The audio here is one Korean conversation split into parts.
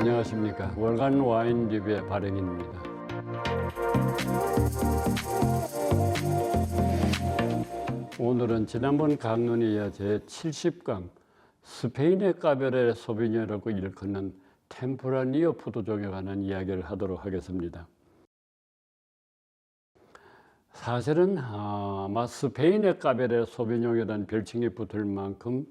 안녕하십니까. 월간 와인 리뷰의 발행인입니다. 오늘은 지난번 강론에 이어 제70강 스페인의 까베르 소비뇽이라고 일컫는 템프라니오 포도종에 관한 이야기를 하도록 하겠습니다. 사실은 아마 스페인의 까베르 소비뇽이라는 별칭이 붙을 만큼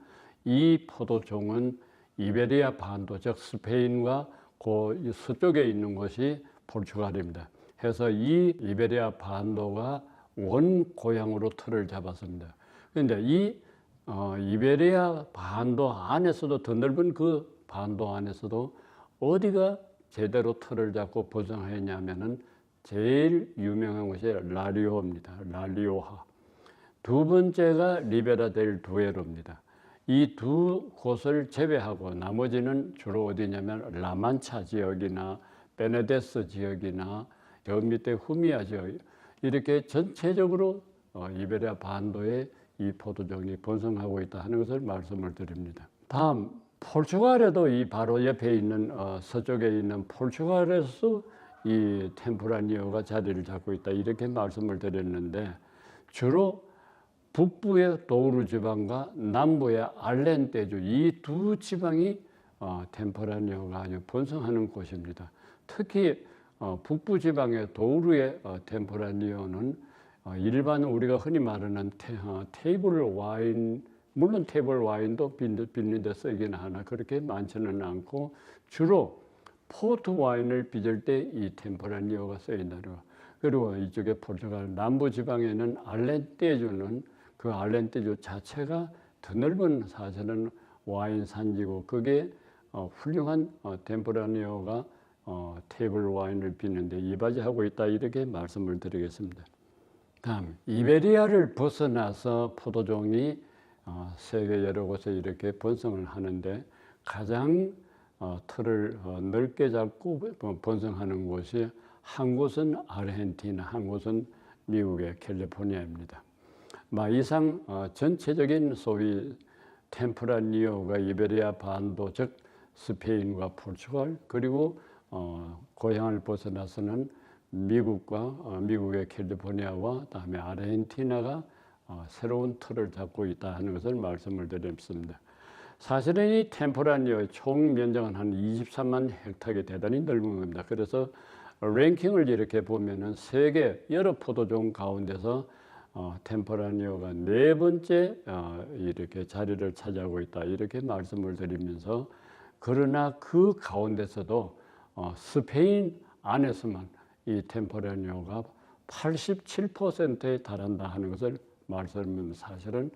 이 포도종은 이베리아 반도, 즉 스페인과 그 서쪽에 있는 곳이 포르투갈입니다. 해서 이 이베리아 반도가 원 고향으로 틀을 잡았습니다. 그런데 이 이베리아 반도 안에서도, 더 넓은 그 반도 안에서도 어디가 제대로 틀을 잡고 번성하였냐면은 제일 유명한 곳이 라리오입니다. 라리오하. 두 번째가 리베라 델 두에로입니다. 이 두 곳을 제외하고 나머지는 주로 어디냐면 라만차 지역이나 베네데스 지역이나 저 밑에 후미아 지역, 이렇게 전체적으로 이베리아 반도에 이 포도종이 번성하고 있다 하는 것을 말씀을 드립니다. 다음, 포르투갈에도 이 바로 옆에 있는 서쪽에 있는 포르투갈에서 이 템프라니오가 자리를 잡고 있다, 이렇게 말씀을 드렸는데, 주로 북부의 도우루 지방과 남부의 알렌테주, 이 두 지방이 템프라니오가 아주 번성하는 곳입니다. 특히 북부 지방의 도우루의 템프라니오는 일반 우리가 흔히 말하는 테이블 와인, 물론 테이블 와인도 빚는 데 쓰이긴 하나 그렇게 많지는 않고, 주로 포트 와인을 빚을 때 이 템프라니오가 쓰인다는 거. 그리고 이쪽에 포르투갈 남부 지방에는 알렌테주는 그 알렌테주 자체가 더 넓은 사실은 와인 산지고, 그게 훌륭한 템프라니오가 테이블 와인을 빚는데 이바지하고 있다, 이렇게 말씀을 드리겠습니다. 다음, 이베리아를 벗어나서 포도종이 세계 여러 곳에 이렇게 번성을 하는데, 가장 틀을 넓게 잡고 번성하는 곳이, 한 곳은 아르헨티나, 한 곳은 미국의 캘리포니아입니다. 이상 전체적인 소위 템프라니오가 이베리아 반도, 즉 스페인과 포르투갈, 그리고 고향을 벗어나서는 미국과 미국의 캘리포니아와 다음에 아르헨티나가 새로운 틀을 잡고 있다 하는 것을 말씀을 드렸습니다. 사실은 이 템프라니오의 총 면적은 한 23만 헥타르, 대단히 넓은 겁니다. 그래서 랭킹을 이렇게 보면은 세계 여러 포도종 가운데서 템프라니오가 네 번째 이렇게 자리를 차지하고 있다, 이렇게 말씀을 드리면서, 그러나 그 가운데서도 스페인 안에서만 이 템프라니오가 87%에 달한다 하는 것을 말씀드리면, 사실은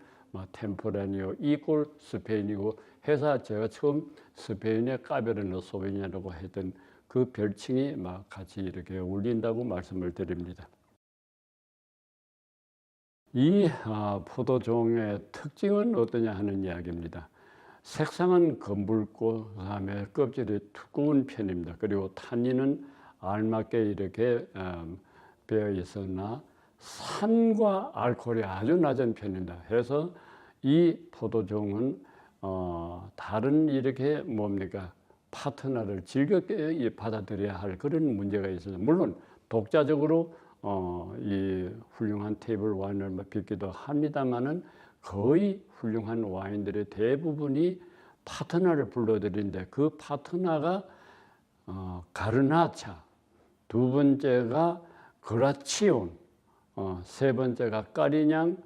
템프라니오 이꼴 스페인이고 해서 제가 처음 스페인의 까베르네 소비뇽이라고 했던 그 별칭이 같이 이렇게 어울린다고 말씀을 드립니다. 이 포도종의 특징은 어떠냐 하는 이야기입니다. 색상은 검붉고, 그다음에 껍질이 두꺼운 편입니다. 그리고 탄닌은 알맞게 이렇게 배어 있으나 산과 알코올이 아주 낮은 편입니다. 그래서 이 포도종은 다른 이렇게 파트너를 즐겁게 받아들여야 할 그런 문제가 있습니다. 물론 독자적으로 이 훌륭한 테이블 와인을 빚기도 합니다만은, 거의 훌륭한 와인들의 대부분이 파트너를 불러들이는데, 그 파트너가 가르나차, 두 번째가 그라치온, 세 번째가 까리냥,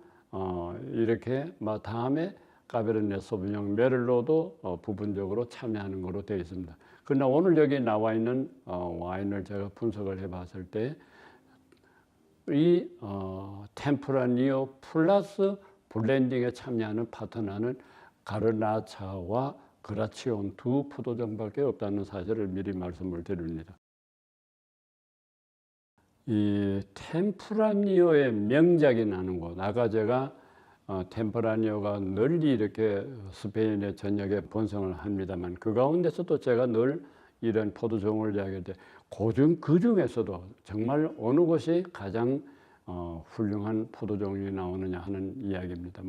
이렇게 다음에 까베르네 소비뇽 메를로도 부분적으로 참여하는 것으로 되어 있습니다. 그러나 오늘 여기 나와 있는 와인을 제가 분석을 해봤을 때, 이 템프라니오 플러스 블렌딩에 참여하는 파트너는 가르나차와 그라치온 두 포도종밖에 없다는 사실을 미리 말씀을 드립니다. 이 템프라니오의 명작이 나는 곳, 아까 제가 템프라니오가 널리 이렇게 스페인의 전역에 번성을 합니다만, 그 가운데서도 제가 늘 이런 포도종을 이야기할 때 그 중에서도 정말 어느 곳이 가장 훌륭한 포도종이 나오느냐 하는 이야기입니다.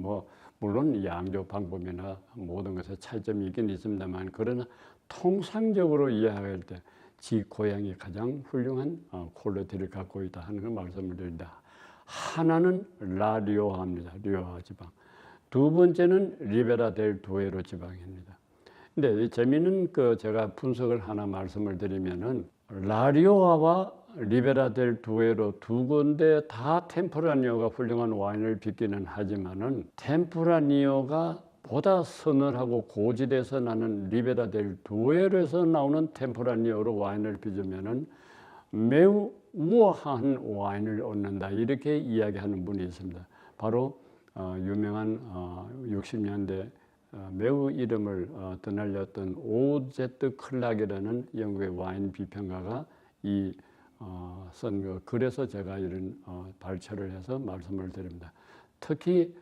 물론 양조 방법이나 모든 것에 차이점이 있긴 있습니다만, 그러나 통상적으로 이해할 때 지 고향이 가장 훌륭한 퀄리티를 갖고 있다 하는 걸 말씀을 드립니다. 하나는 라리오하입니다. 리오하 지방. 두 번째는 리베라 델 두에로 지방입니다. 근데 재미있는 제가 분석을 하나 말씀을 드리면은, 라리오하와 리베라 델 두에로 두 군데 다 템프라니오가 훌륭한 와인을 빚기는 하지만은, 템프라니오가 보다 서늘하고 고지대에서 나는 리베라 델 두에로에서 나오는 템프라니오로 와인을 빚으면은 매우 우아한 와인을 얻는다, 이렇게 이야기하는 분이 있습니다. 바로 유명한 60년대 매우 이름을 드날렸던 오제트 클락이라는 영국의 와인 비평가가 쓴 글에서 제가 이런 발췌를 해서 말씀을 드립니다. 특히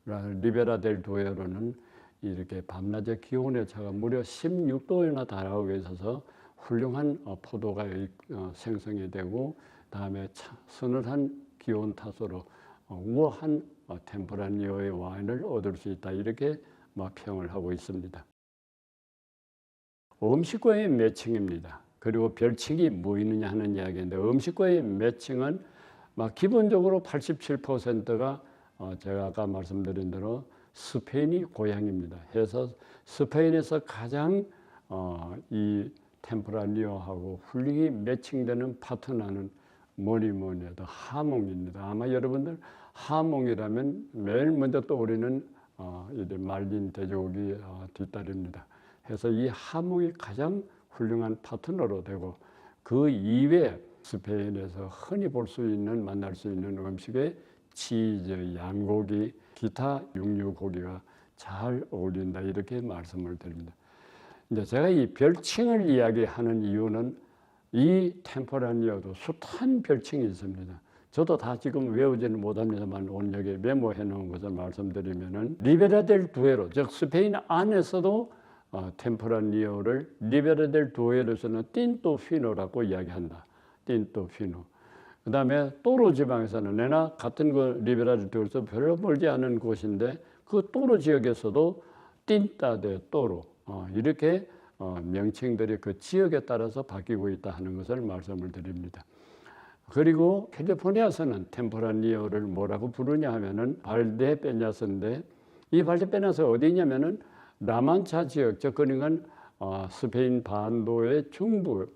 리베라 델 두에로는 이렇게 밤낮의 기온의 차가 무려 16도나 달하고 있어서 훌륭한 포도가 생성이 되고, 다음에 서늘한 기온 탓으로 우아한 템프라니오의 와인을 얻을 수 있다, 이렇게 평을 하고 있습니다. 음식과의 매칭입니다. 그리고 별칭이 뭐 있느냐 하는 이야기인데, 음식과의 매칭은 기본적으로 87%가 제가 아까 말씀드린 대로 스페인이 고향입니다. 해서 스페인에서 가장 이 템프라니오하고 훌륭히 매칭되는 파트너는 뭐니 해도 하몽입니다. 아마 여러분들 하몽이라면 매일 먼저 떠오르는 말린 돼지고기 뒷다리입니다. 해서 이 하몽이 가장 훌륭한 파트너로 되고, 그 이외에 스페인에서 흔히 만날 수 있는 음식에 치즈, 양고기, 기타 육류고기가 잘 어울린다, 이렇게 말씀을 드립니다. 이제 제가 이 별칭을 이야기하는 이유는, 이 템프라니오도 숱한 별칭이 있습니다. 저도 다 지금 외우지는 못합니다만 오늘 여기 메모해 놓은 것을 말씀드리면은, 리베라 델 두에로, 즉 스페인 안에서도 템프라니오를 리베라 델 두에로에서는 틴토 피노라고 이야기한다. 틴토 피노. 그 다음에 또로 지방에서는, 내나 같은 리베라 델 두에로에서 별로 멀지 않은 곳인데, 그 또로 지역에서도 틴타 데 또로, 이렇게 명칭들이 그 지역에 따라서 바뀌고 있다 하는 것을 말씀을 드립니다. 그리고 캘리포니아에서는 템프라니오를 뭐라고 부르냐 하면은 발데페냐스인데, 이 발데페냐스가 어디냐면은 라만차 지역, 즉 그러니까 스페인 반도의 중부,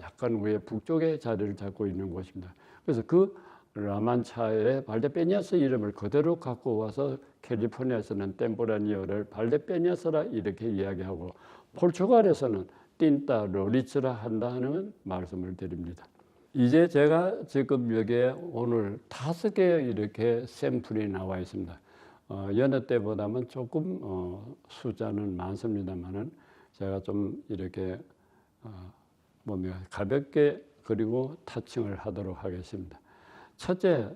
약간 위에 북쪽에 자리를 잡고 있는 곳입니다. 그래서 그 라만차의 발데페냐스 이름을 그대로 갖고 와서 캘리포니아에서는 템프라니오를 발데페냐스라 이렇게 이야기하고, 포르투갈에서는 틴타 로리츠라 한다는 말씀을 드립니다. 이제 제가 지금 여기에 오늘 5개 이렇게 샘플이 나와 있습니다. 여느 때보다는 조금 숫자는 많습니다만은, 제가 좀 이렇게 가볍게 그리고 타칭을 하도록 하겠습니다. 첫째,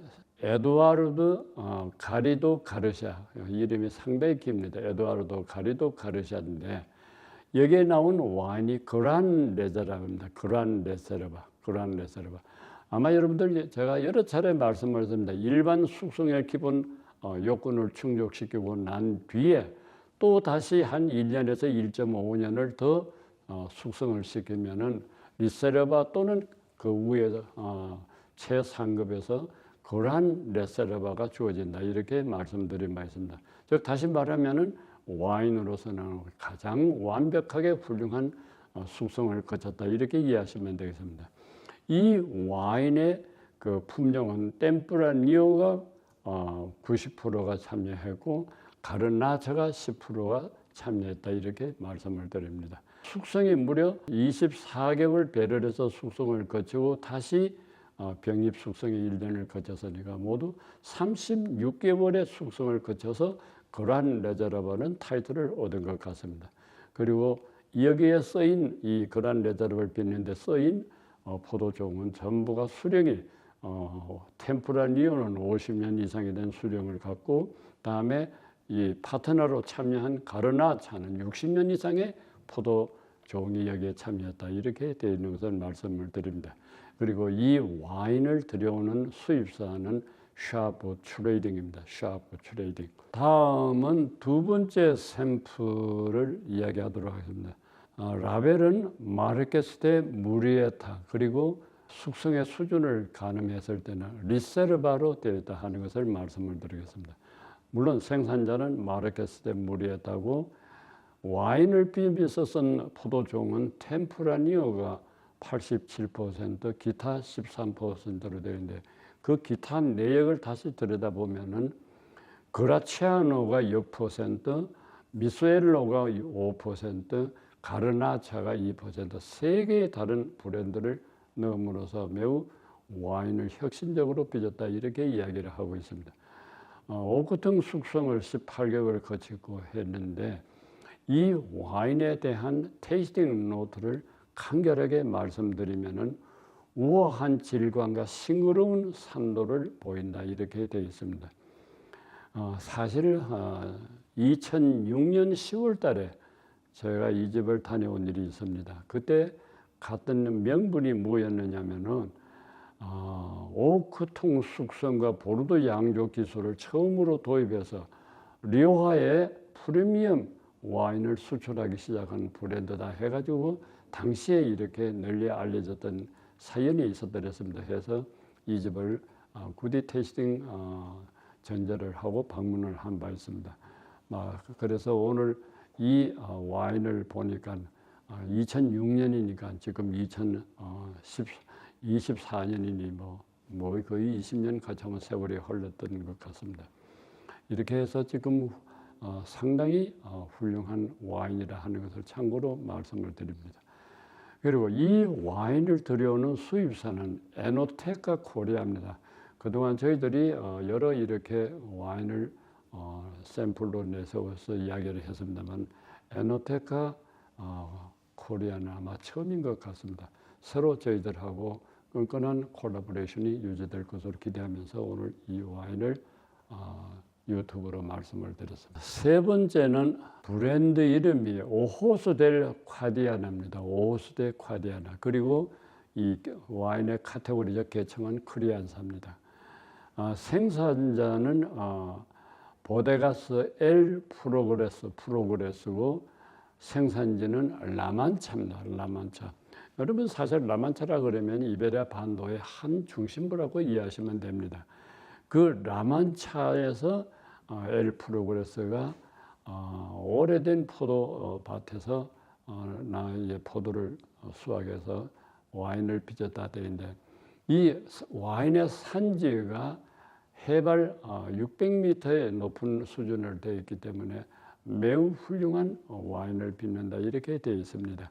에두아르도 가리도 가르샤, 이름이 상당히 깁니다. 에두아르도 가리도 가르샤인데, 여기에 나온 와인이 그란 레제라바입니다. 그란 레세르바. 아마 여러분들 제가 여러 차례 말씀을 드립니다. 일반 숙성의 기본 요건을 충족시키고 난 뒤에 또 다시 한 1년에서 1.5년을 더 숙성을 시키면은 리세르바 또는 그 위에 최상급에서 그란 레세르바가 주어진다, 이렇게 말씀드린 바 있습니다. 즉 다시 말하면은 와인으로서는 가장 완벽하게 훌륭한 숙성을 거쳤다, 이렇게 이해하시면 되겠습니다. 이 와인의 그 품종은 템프라니오가 90%가 참여했고, 가르나차가 10%가 참여했다, 이렇게 말씀을 드립니다. 숙성이 무려 24개월 배럴에서 숙성을 거치고 다시 병입 숙성의 1년을 거쳤으니까 모두 36개월의 숙성을 거쳐서 그란 레저러버는 타이틀을 얻은 것 같습니다. 그리고 여기에 쓰인 이 그란 레저러버를 빚는 데 쓰인 포도종은 전부가 수령이 템프라니오는 50년 이상이 된 수령을 갖고, 다음에 이 파트너로 참여한 가르나차는 60년 이상의 포도종이 여기에 참여했다, 이렇게 되어 있는 것을 말씀을 드립니다. 그리고 이 와인을 들여오는 수입사는 샤브 트레이딩입니다. 샤브 트레이딩. 다음은 두 번째 샘플을 이야기하도록 하겠습니다. 라벨은 마르케스 대 무리에타 그리고 숙성의 수준을 가늠했을 때는 리세르바로 되어 있다 하는 것을 말씀을 드리겠습니다. 물론 생산자는 마르케스 대 무리에타고 와인을 비벼서 쓴 포도종은 템프라니오가 87%, 기타 13%로 되어 있는데 그 기타 내역을 다시 들여다보면은 그라치아노가 6%, 미수엘로가 5%, 가르나차가 2%, 세 개의 다른 브랜드를 넣음으로써 매우 와인을 혁신적으로 빚었다 이렇게 이야기를 하고 있습니다. 오크통 숙성을 18개월 거치고 했는데 이 와인에 대한 테이스팅 노트를 간결하게 말씀드리면은 우아한 질감과 싱그러운 산도를 보인다 이렇게 되어 있습니다. 사실 2006년 10월 달에 제가 이 집을 다녀온 일이 있습니다. 그때 갔던 명분이 뭐였느냐면은 오크통 숙성과 보르도 양조 기술을 처음으로 도입해서 리오하에 프리미엄 와인을 수출하기 시작한 브랜드다 해가지고 당시에 이렇게 널리 알려졌던 사연이 있었더랬습니다. 해서 이 집을 구디 테이스팅 전제를 하고 방문을 한 바 있습니다. 그래서 오늘 이 와인을 보니까 2006년이니까 지금 2024년이니 뭐 거의 20년 가까운 세월이 흘렀던 것 같습니다. 이렇게 해서 지금 상당히 훌륭한 와인이라 하는 것을 참고로 말씀을 드립니다. 그리고 이 와인을 들여오는 수입사는 에노테카 코리아입니다. 그동안 저희들이 여러 이렇게 와인을 샘플로 내세워서 이야기를 했습니다만 에노테카 코리아는 아마 처음인 것 같습니다. 새로 저희들하고 끈끈한 콜라보레이션이 유지될 것으로 기대하면서 오늘 이 와인을 유튜브로 말씀을 드렸습니다. 세 번째는 브랜드 이름이 오호스 델 콰디아나입니다. 오호스 델 콰디아나. 그리고 이 와인의 카테고리적 계층은 크리안사입니다. 생산자는 보데가스 엘 프로그레스고 생산지는 라만차입니다. 라만차. 여러분 사실 라만차라 그러면 이베리아 반도의 한 중심부라고 이해하시면 됩니다. 그 라만차에서 엘 프로그레스가 오래된 포도밭에서 나의 포도를 수확해서 와인을 빚었다 되는데 이 와인의 산지가 해발 600m의 높은 수준을 되어 있기 때문에 매우 훌륭한 와인을 빚는다 이렇게 되어 있습니다.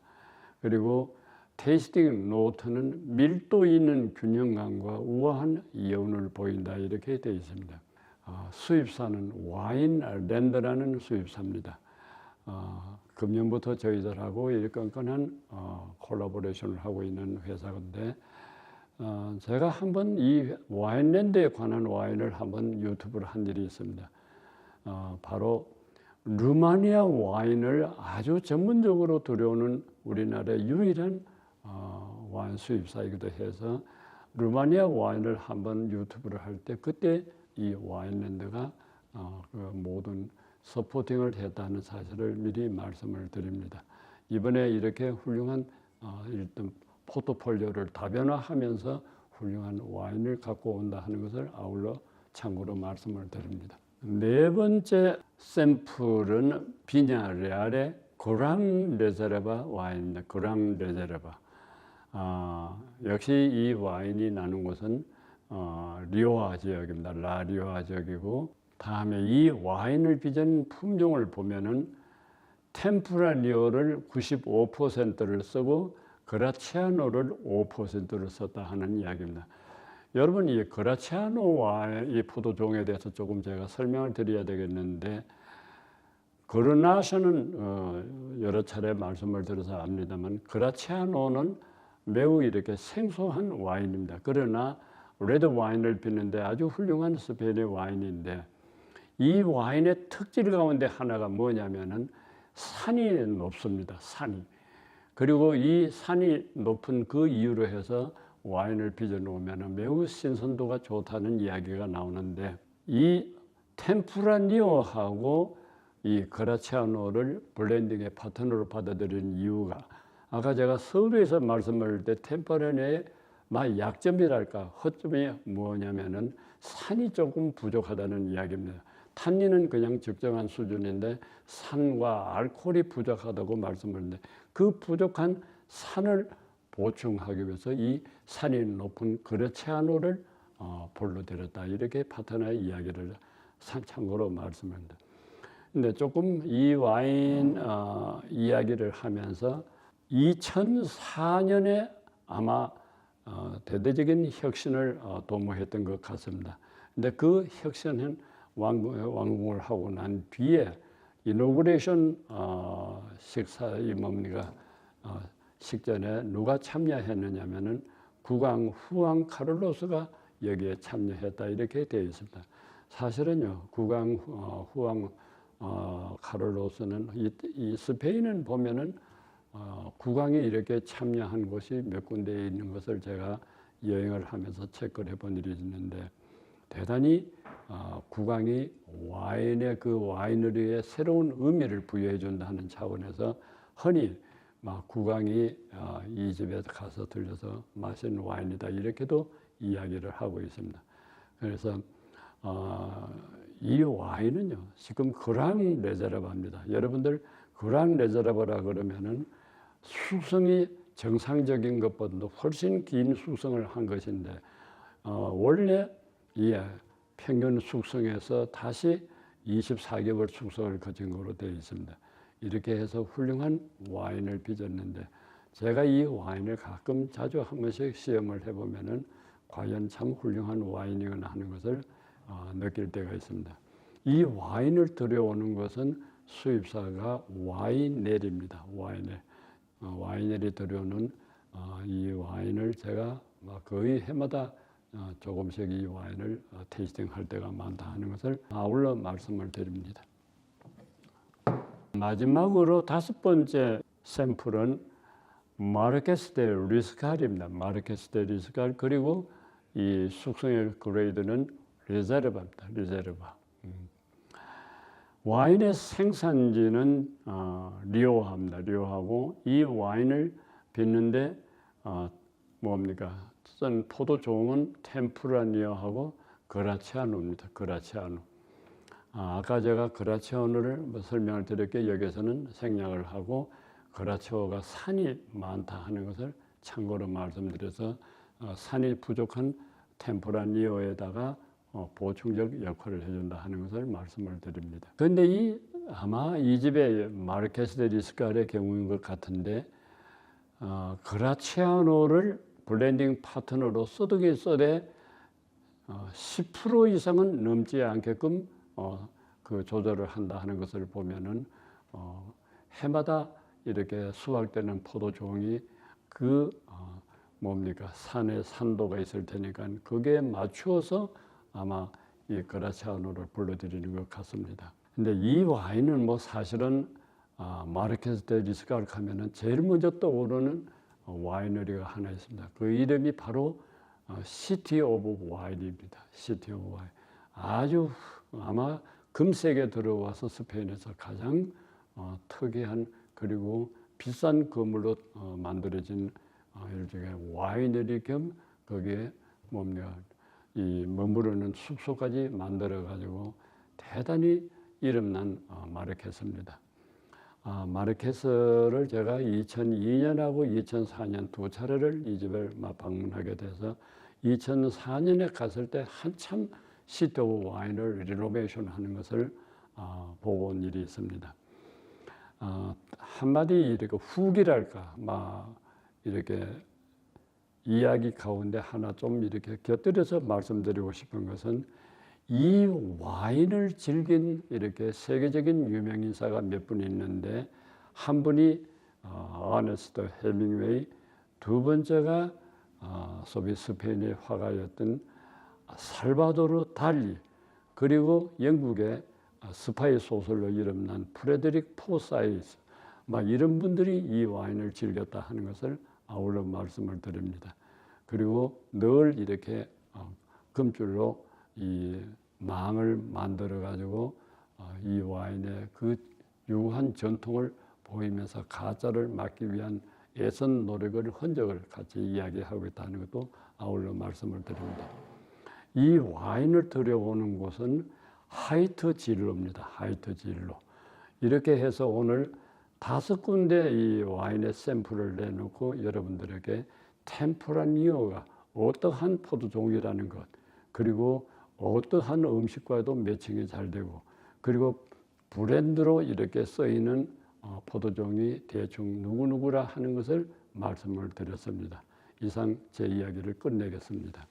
그리고 테이스팅 노트는 밀도 있는 균형감과 우아한 여운을 보인다 이렇게 되어 있습니다. 수입사는 와인랜드라는 수입사입니다. 금년부터 저희들하고 이렇게 끈끈한 콜라보레이션을 하고 있는 회사인데 제가 한번 이 와인랜드에 관한 와인을 한번 유튜브를 한 일이 있습니다. 바로 루마니아 와인을 아주 전문적으로 들여오는 우리나라의 유일한 와인 수입사이기도 해서 루마니아 와인을 한번 유튜브를 할 때 그때 이 와인랜드가 그 모든 서포팅을 했다는 사실을 미리 말씀을 드립니다. 이번에 이렇게 훌륭한 일단 포트폴리오를 다변화하면서 훌륭한 와인을 갖고 온다 하는 것을 아울러 참고로 말씀을 드립니다. 네 번째 샘플은 비냐레알의 그랑 레제르바 와인입니다. 그랑 레제르바. 역시 이 와인이 나는 곳은 리오아 지역입니다. 라리오아 지역이고 다음에 이 와인을 빚은 품종을 보면은 템프라니오를 95%를 쓰고 그라치아노를 5%를 썼다 하는 이야기입니다. 여러분 이 그라치아노 와인 이 포도종에 대해서 조금 제가 설명을 드려야 되겠는데 그르나샤는 여러 차례 말씀을 드려서 압니다만 그라치아노는 매우 이렇게 생소한 와인입니다. 그러나 레드 와인을 빚는데 아주 훌륭한 스페인의 와인인데 이 와인의 특질 가운데 하나가 뭐냐면은 산이 높습니다. 산이. 그리고 이 산이 높은 그 이유로 해서 와인을 빚어 놓으면 매우 신선도가 좋다는 이야기가 나오는데, 이 템프라니오하고 이 그라치아노를 블렌딩의 파트너로 받아들인 이유가, 아까 제가 서두에서 말씀을 때 템프라니오의 약점이랄까 허점이 뭐냐면은 산이 조금 부족하다는 이야기입니다. 탄닌은 그냥 적정한 수준인데 산과 알코올이 부족하다고 말씀드렸는데, 그 부족한 산을 보충하기 위해서 이 산이 높은 그라치아노를 볼로 들였다, 이렇게 파트너의 이야기를 참고로 말씀합니다. 근데 조금 이 와인 이야기를 하면서 2004년에 아마 대대적인 혁신을 도모했던 것 같습니다. 근데 그 혁신은 완공을 하고 난 뒤에 이노그레이션 식전에 누가 참여했느냐면은 국왕 후왕 카를로스가 여기에 참여했다, 이렇게 되어 있습니다. 사실은요, 국왕 후왕 카를로스는 이 스페인은 보면은 국왕이 이렇게 참여한 곳이 몇 군데 있는 것을 제가 여행을 하면서 체크를 해본 일이 있는데, 대단히 국왕이 와인의 그 와이너리에 새로운 의미를 부여해 준다는 차원에서 흔히 국왕이 이 집에 가서 들려서 마신 와인이다, 이렇게도 이야기를 하고 있습니다. 그래서 이 와인은요, 지금 그랑 레제르바입니다. 여러분들 그랑 레제르바라 그러면은 숙성이 정상적인 것보다도 훨씬 긴 숙성을 한 것인데, 원래 평균 숙성에서 다시 24개월 숙성을 거친 것으로 되어 있습니다. 이렇게 해서 훌륭한 와인을 빚었는데, 제가 이 와인을 가끔 자주 한 번씩 시험을 해보면은 과연 참 훌륭한 와인이구나 하는 것을 느낄 때가 있습니다. 이 와인을 들여오는 것은 수입사가 와이넬입니다. 와이넬이 들여오는 이 와인을 제가 거의 해마다 조금씩 이 와인을 테이스팅할 때가 많다 하는 것을 아울러 말씀을 드립니다. 마지막으로 5번째 샘플은 마르케스 데 리스칼입니다. 마르케스 데 리스칼, 그리고 이 숙성의 그레이드는 리제르바입니다. 리제르바. 와인의 생산지는 리오하입니다. 리오하고 이 와인을 빚는데 쓴 포도종은 템프라니오하고 그라치아노입니다. 그라치아노. 아까 제가 그라치아노를 설명을 드렸기에 여기서는 생략을 하고 그라치아노가 산이 많다 하는 것을 참고로 말씀드려서 산이 부족한 템프라니오에다가 보충적 역할을 해준다 하는 것을 말씀을 드립니다. 그런데 아마 이 집의 마르케스 데 리스칼의 경우인 것 같은데, 그라치아노를 블렌딩 파트너로 써도 써대 10% 이상은 넘지 않게끔 그 조절을 한다 하는 것을 보면은 해마다 이렇게 수확되는 포도종이 산에 산도가 있을 테니까 거기에 맞추어서 아마 이 그라치아노를 불러들이는 것 같습니다. 근데 이 와인은 사실은 마르케스 데 리스칼 하면은 제일 먼저 떠오르는 와이너리가 하나 있습니다. 그 이름이 바로 시티 오브 와인입니다. 시티 오브 와인. 아주 아마 금세기에 들어와서 스페인에서 가장 특이한, 그리고 비싼 건물로 만들어진 일종의 와이너리 겸 거기에 이 머무르는 숙소까지 만들어 가지고 대단히 이름난 마르케스입니다. 마르케스를 제가 2002년하고 2004년 두 차례를 이 집을 방문하게 돼서 2004년에 갔을 때 한참 시티 오브 와인을 리노베이션 하는 것을 보고 온 일이 있습니다. 한마디 이렇게 후기랄까, 이렇게 이야기 가운데 하나 좀 이렇게 곁들여서 말씀드리고 싶은 것은, 이 와인을 즐긴 이렇게 세계적인 유명 인사가 몇 분 있는데, 한 분이 어네스트 헤밍웨이, 두 번째가 소비 스페인의 화가였던 살바도르 달리, 그리고 영국의 스파이 소설로 이름난 프레드릭 포사이스, 이런 분들이 이 와인을 즐겼다 하는 것을 아울러 말씀을 드립니다. 그리고 늘 이렇게 금줄로 이 망을 만들어 가지고 이 와인의 그 유한 전통을 보이면서 가짜를 막기 위한 애선 노력을 흔적을 같이 이야기하고 있다는 것도 아울러 말씀을 드립니다. 이 와인을 들여오는 곳은 하이트 진로입니다. 하이트 진로. 이렇게 해서 오늘 5군데 이 와인의 샘플을 내놓고 여러분들에게 템프라니오가 어떠한 포도종이라는 것, 그리고 어떠한 음식과도 매칭이 잘 되고, 그리고 브랜드로 이렇게 쓰이는 포도종이 대충 누구누구라 하는 것을 말씀을 드렸습니다. 이상 제 이야기를 끝내겠습니다.